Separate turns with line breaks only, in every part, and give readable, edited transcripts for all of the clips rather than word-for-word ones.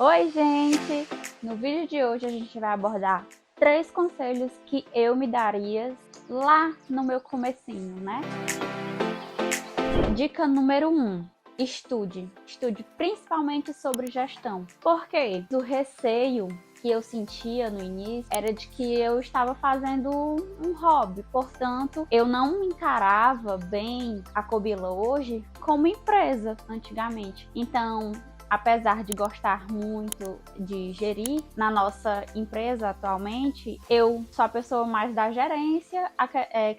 Oi, gente! No vídeo de hoje a gente vai abordar 3 conselhos que eu me daria lá no meu comecinho, né? Dica número 1. Estude. Estude principalmente sobre gestão. Por quê? O receio que eu sentia no início era de que eu estava fazendo um hobby, portanto, eu não encarava bem a Cobila hoje como empresa antigamente. Então, apesar de gostar muito de gerir na nossa empresa atualmente, eu sou a pessoa mais da gerência,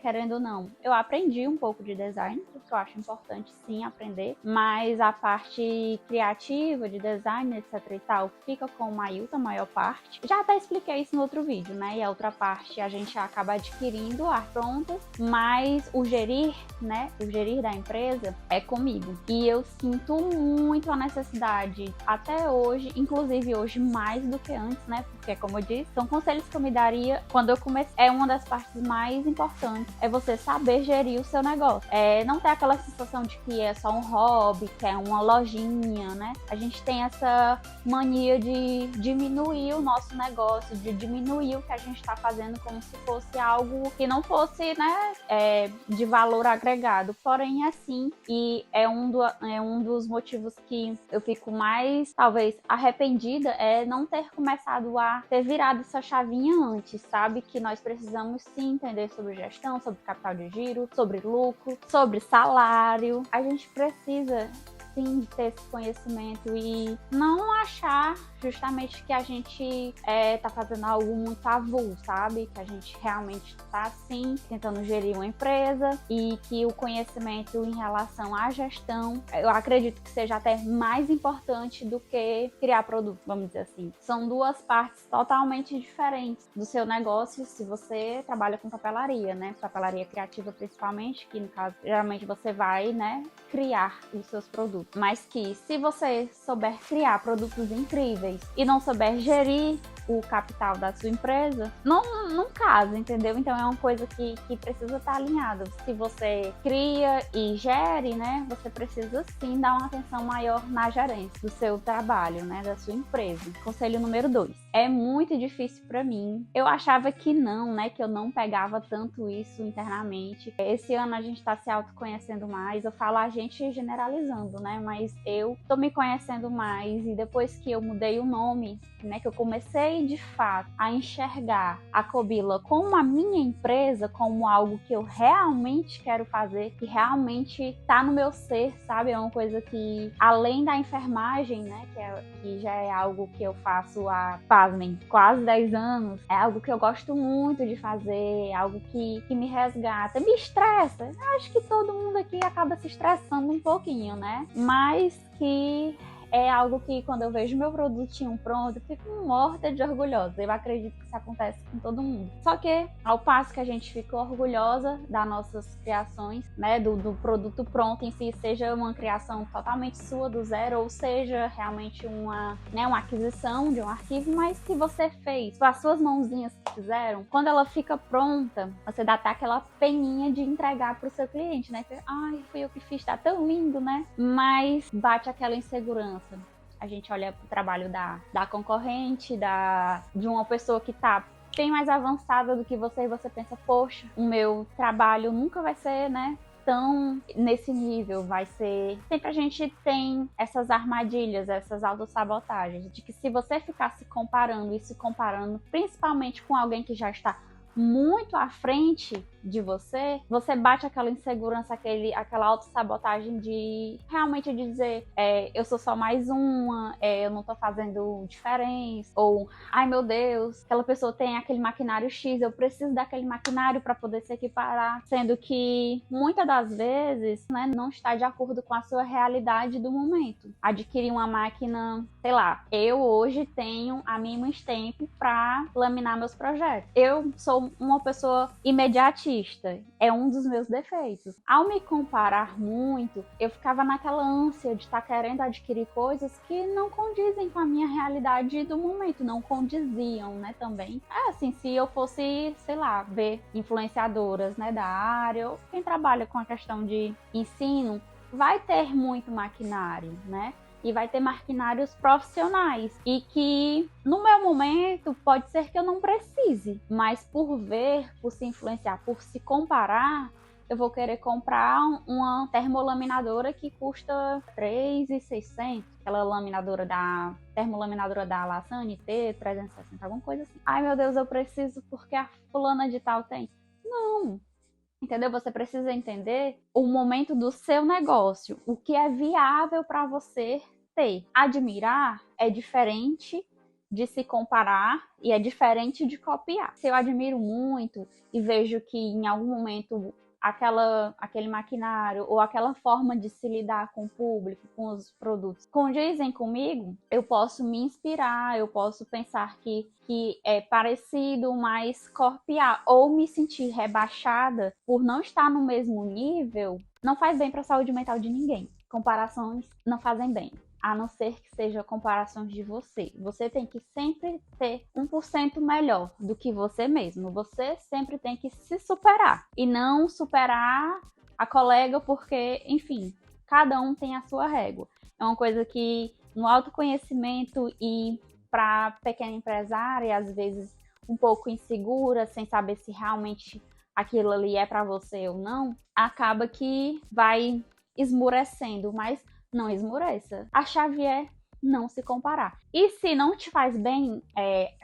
querendo ou não. Eu aprendi um pouco de design, porque eu acho importante sim aprender, mas a parte criativa de design, etc e tal, fica com o Mailton a maior parte. Já até expliquei isso no outro vídeo, né? E a outra parte a gente acaba adquirindo as prontas, mas o gerir, né? O gerir da empresa é comigo. E eu sinto muito a necessidade até hoje, inclusive hoje mais do que antes, né? Porque, como eu disse, são conselhos que eu me daria quando eu comecei. É uma das partes mais importantes, é você saber gerir o seu negócio. Não ter aquela sensação de que é só um hobby, que é uma lojinha, né? A gente tem essa mania de diminuir o nosso negócio, de diminuir o que a gente está fazendo como se fosse algo que não fosse, né, de valor agregado. Porém, é sim, e é um dos motivos que eu fico mais, talvez, arrependida é não ter começado a ter virado essa chavinha antes, sabe? Que nós precisamos sim entender sobre gestão, sobre capital de giro, sobre lucro, sobre salário. A gente precisa sim ter esse conhecimento e não achar justamente que a gente tá fazendo algo muito avulso, sabe? Que a gente realmente tá sim tentando gerir uma empresa e que o conhecimento em relação à gestão, eu acredito que seja até mais importante do que criar produto, vamos dizer assim. São duas partes totalmente diferentes do seu negócio se você trabalha com papelaria, né? Papelaria criativa principalmente, que no caso, geralmente você vai, né, criar os seus produtos. Mas que se você souber criar produtos incríveis e não souber gerir o capital da sua empresa, não casa, entendeu? Então é uma coisa que precisa estar alinhada. Se você cria e gere, né, você precisa sim dar uma atenção maior na gerência do seu trabalho, né, da sua empresa. Conselho número 2. É muito difícil para mim. Eu achava que não, né, que eu não pegava tanto isso internamente. Esse ano a gente tá se autoconhecendo mais. Eu falo a gente generalizando, né, mas eu tô me conhecendo mais e depois que eu mudei o nome, né, que eu comecei de fato a enxergar a Cobila como a minha empresa, como algo que eu realmente quero fazer, que realmente tá no meu ser, sabe? É uma coisa que, além da enfermagem, né, que já é algo que eu faço há, pasmem, quase 10 anos, é algo que eu gosto muito de fazer, algo que me resgata, me estressa. Eu acho que todo mundo aqui acaba se estressando um pouquinho, né? Mas que é algo que, quando eu vejo meu produtinho pronto, eu fico morta de orgulhosa. Eu acredito que isso acontece com todo mundo. Só que, ao passo que a gente fica orgulhosa das nossas criações, né, do produto pronto em si, seja uma criação totalmente sua do zero, ou seja realmente uma aquisição de um arquivo, mas que você fez, com as suas mãozinhas que fizeram, quando ela fica pronta, você dá até aquela peninha de entregar para o seu cliente, né? Ai, fui eu que fiz, tá tão lindo, né? Mas bate aquela insegurança. A gente olha para o trabalho da concorrente, de uma pessoa que tá bem mais avançada do que você, e você pensa, poxa, o meu trabalho nunca vai ser, né, tão nesse nível, vai ser... Sempre a gente tem essas armadilhas, essas autossabotagens, de que se você ficar se comparando e se comparando, principalmente com alguém que já está muito à frente de você, você bate aquela insegurança, aquela autossabotagem de realmente dizer, eu sou só mais uma, eu não tô fazendo diferença, ou, ai meu Deus, aquela pessoa tem aquele maquinário X, eu preciso daquele maquinário para poder se equiparar, sendo que muitas das vezes, né, não está de acordo com a sua realidade do momento. Adquirir uma máquina, sei lá, eu hoje tenho a Mimo Stamp para laminar meus projetos. Eu sou uma pessoa imediatista, é um dos meus defeitos. Ao me comparar muito, eu ficava naquela ânsia de estar querendo adquirir coisas que não condizem com a minha realidade do momento, não condiziam, né, também. Assim, se eu fosse, sei lá, ver influenciadoras, né, da área, ou quem trabalha com a questão de ensino, vai ter muito maquinário, né? e vai ter maquinários profissionais e que no meu momento pode ser que eu não precise, mas por ver, por se influenciar, por se comparar, eu vou querer comprar uma termolaminadora que custa 3.600, aquela termolaminadora da Lassane T360, alguma coisa assim. Ai meu Deus, eu preciso porque a fulana de tal tem. Não, entendeu? Você precisa entender o momento do seu negócio, o que é viável para você ter. Admirar é diferente de se comparar e é diferente de copiar. Se eu admiro muito e vejo que em algum momento aquele maquinário ou aquela forma de se lidar com o público, com os produtos, condizem comigo, eu posso me inspirar, eu posso pensar que é parecido, mas copiar ou me sentir rebaixada por não estar no mesmo nível, não faz bem para a saúde mental de ninguém. Comparações não fazem bem, a não ser que sejam comparações de você. Você tem que sempre ter 1% melhor do que você mesmo. Você sempre tem que se superar e não superar a colega porque, enfim, cada um tem a sua régua. É uma coisa que no autoconhecimento e para pequena empresária, às vezes um pouco insegura, sem saber se realmente aquilo ali é para você ou não, acaba que vai esmurecendo, mas não esmureça. A chave é não se comparar. E se não te faz bem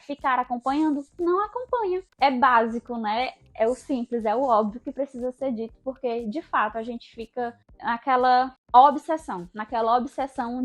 ficar acompanhando, não acompanha. É básico, né? É o simples, é o óbvio que precisa ser dito, porque de fato a gente fica naquela obsessão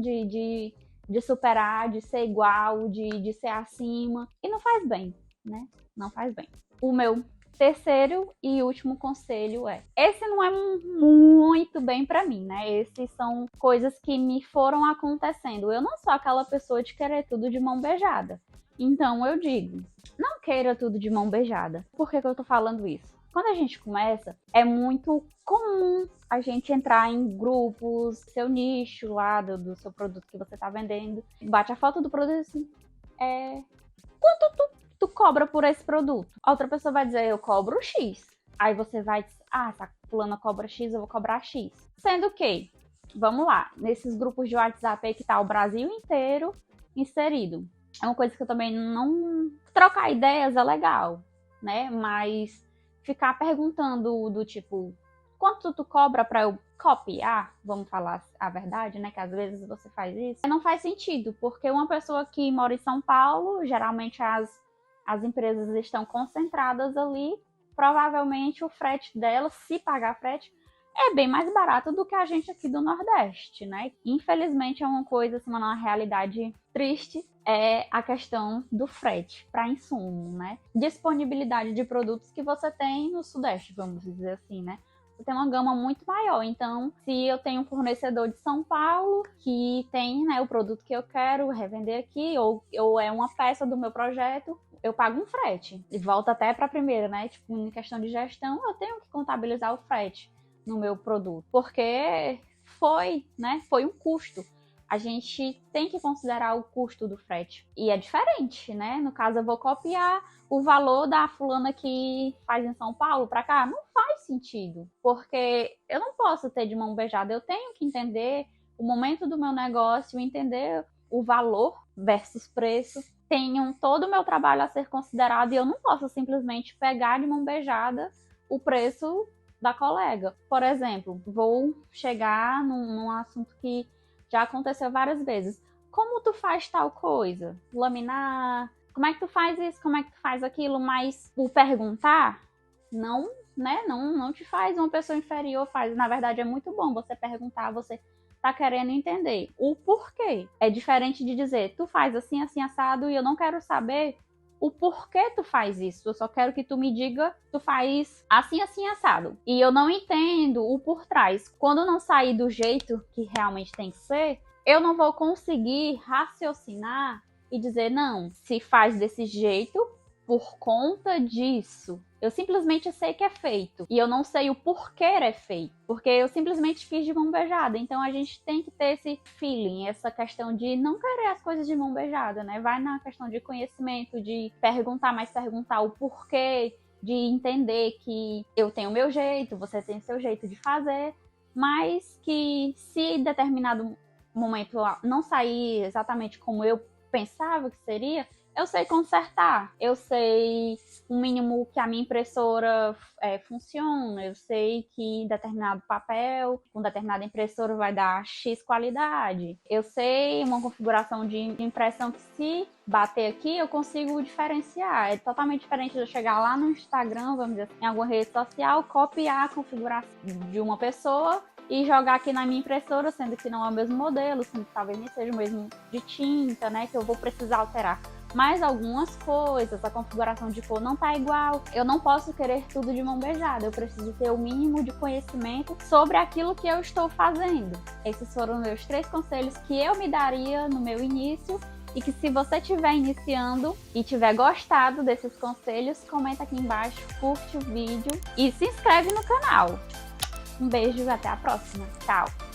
de superar, de ser igual, de ser acima. E não faz bem, né? Não faz bem. O meu terceiro e último conselho esse não é muito bem para mim, né? Esses são coisas que me foram acontecendo. Eu não sou aquela pessoa de querer tudo de mão beijada. Então eu digo, não queira tudo de mão beijada. Por que eu tô falando isso? Quando a gente começa, é muito comum a gente entrar em grupos, seu nicho lá do seu produto que você tá vendendo, bate a foto do produto assim, quanto tu cobra por esse produto? A outra pessoa vai dizer, eu cobro X. Aí você vai dizer, se a fulana cobra X, eu vou cobrar X. Sendo que, vamos lá, nesses grupos de WhatsApp aí que tá o Brasil inteiro inserido. É uma coisa que eu também não... Trocar ideias é legal, né? Mas ficar perguntando do tipo, quanto tu cobra pra eu copiar? Vamos falar a verdade, né? Que às vezes você faz isso. Não faz sentido, porque uma pessoa que mora em São Paulo, geralmente as empresas estão concentradas ali, provavelmente o frete dela, se pagar frete, é bem mais barato do que a gente aqui do Nordeste, né? Infelizmente é uma coisa, assim, uma realidade triste, é a questão do frete para insumo, né? Disponibilidade de produtos que você tem no Sudeste, vamos dizer assim, né? Você tem uma gama muito maior. Então, se eu tenho um fornecedor de São Paulo que tem, né, o produto que eu quero revender aqui, ou é uma peça do meu projeto, eu pago um frete. E volta até para a primeira, né? Tipo, em questão de gestão, eu tenho que contabilizar o frete no meu produto, porque foi um custo. A gente tem que considerar o custo do frete. E é diferente, né? No caso, eu vou copiar o valor da fulana que faz em São Paulo para cá. Não faz sentido, porque eu não posso ter de mão beijada. Eu tenho que entender o momento do meu negócio, entender o valor versus preço. Tenho todo o meu trabalho a ser considerado e eu não posso simplesmente pegar de mão beijada o preço da colega. Por exemplo, vou chegar num assunto que já aconteceu várias vezes. Como tu faz tal coisa? Laminar? Como é que tu faz isso? Como é que tu faz aquilo? Mas o perguntar, não, né? Não te faz uma pessoa inferior, faz. Na verdade, é muito bom você perguntar, você tá querendo entender o porquê. É diferente de dizer, tu faz assim, assim, assado, e eu não quero saber o porquê tu faz isso. Eu só quero que tu me diga, tu faz assim, assim, assado. E eu não entendo o por trás. Quando não sair do jeito que realmente tem que ser, eu não vou conseguir raciocinar e dizer, não, se faz desse jeito por conta disso. Eu simplesmente sei que é feito. E eu não sei o porquê é feito. Porque eu simplesmente fiz de mão beijada. Então a gente tem que ter esse feeling, essa questão de não querer as coisas de mão beijada, né? Vai na questão de conhecimento, de perguntar, mas perguntar o porquê, de entender que eu tenho o meu jeito, você tem o seu jeito de fazer, mas que se determinado o momento não sair exatamente como eu pensava que seria, eu sei consertar, eu sei o mínimo que a minha impressora funciona, eu sei que determinado papel com determinada impressora vai dar X qualidade, eu sei uma configuração de impressão que, se bater aqui, eu consigo diferenciar. É totalmente diferente de eu chegar lá no Instagram, vamos dizer assim, em alguma rede social, copiar a configuração de uma pessoa e jogar aqui na minha impressora, sendo que não é o mesmo modelo, sendo que talvez nem seja o mesmo de tinta, né, que eu vou precisar alterar mais algumas coisas, a configuração de cor não tá igual. Eu não posso querer tudo de mão beijada, eu preciso ter o mínimo de conhecimento sobre aquilo que eu estou fazendo. Esses foram meus 3 conselhos que eu me daria no meu início, e que, se você estiver iniciando e tiver gostado desses conselhos, comenta aqui embaixo, curte o vídeo e se inscreve no canal. Um beijo e até a próxima. Tchau!